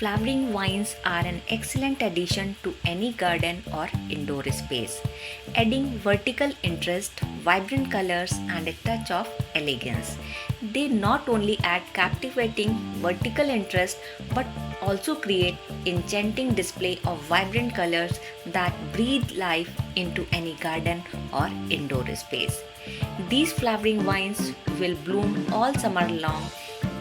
flowering vines are an excellent addition to any garden or indoor space, adding vertical interest, vibrant colors, and a touch of elegance. They not only add captivating vertical interest but also create enchanting display of vibrant colors that breathe life into any garden or indoor space. These flowering vines will bloom all summer long,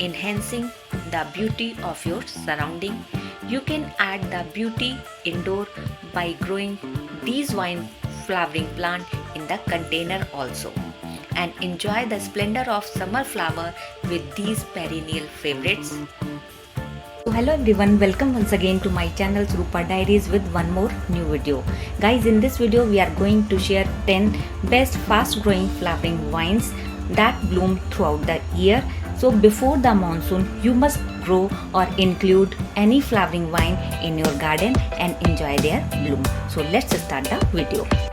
enhancing the beauty of your surrounding. You can add the beauty indoor by growing these vine flowering plant in the container also, and enjoy the splendor of summer flower with these perennial favorites. So hello everyone, welcome once again to my channel Swaroopa Diaries with one more new video. Guys, in this video we are going to share 10 best fast growing flowering vines that bloom throughout the year. So before the monsoon, you must grow or include any flowering vine in your garden and enjoy their bloom. So let's start the video.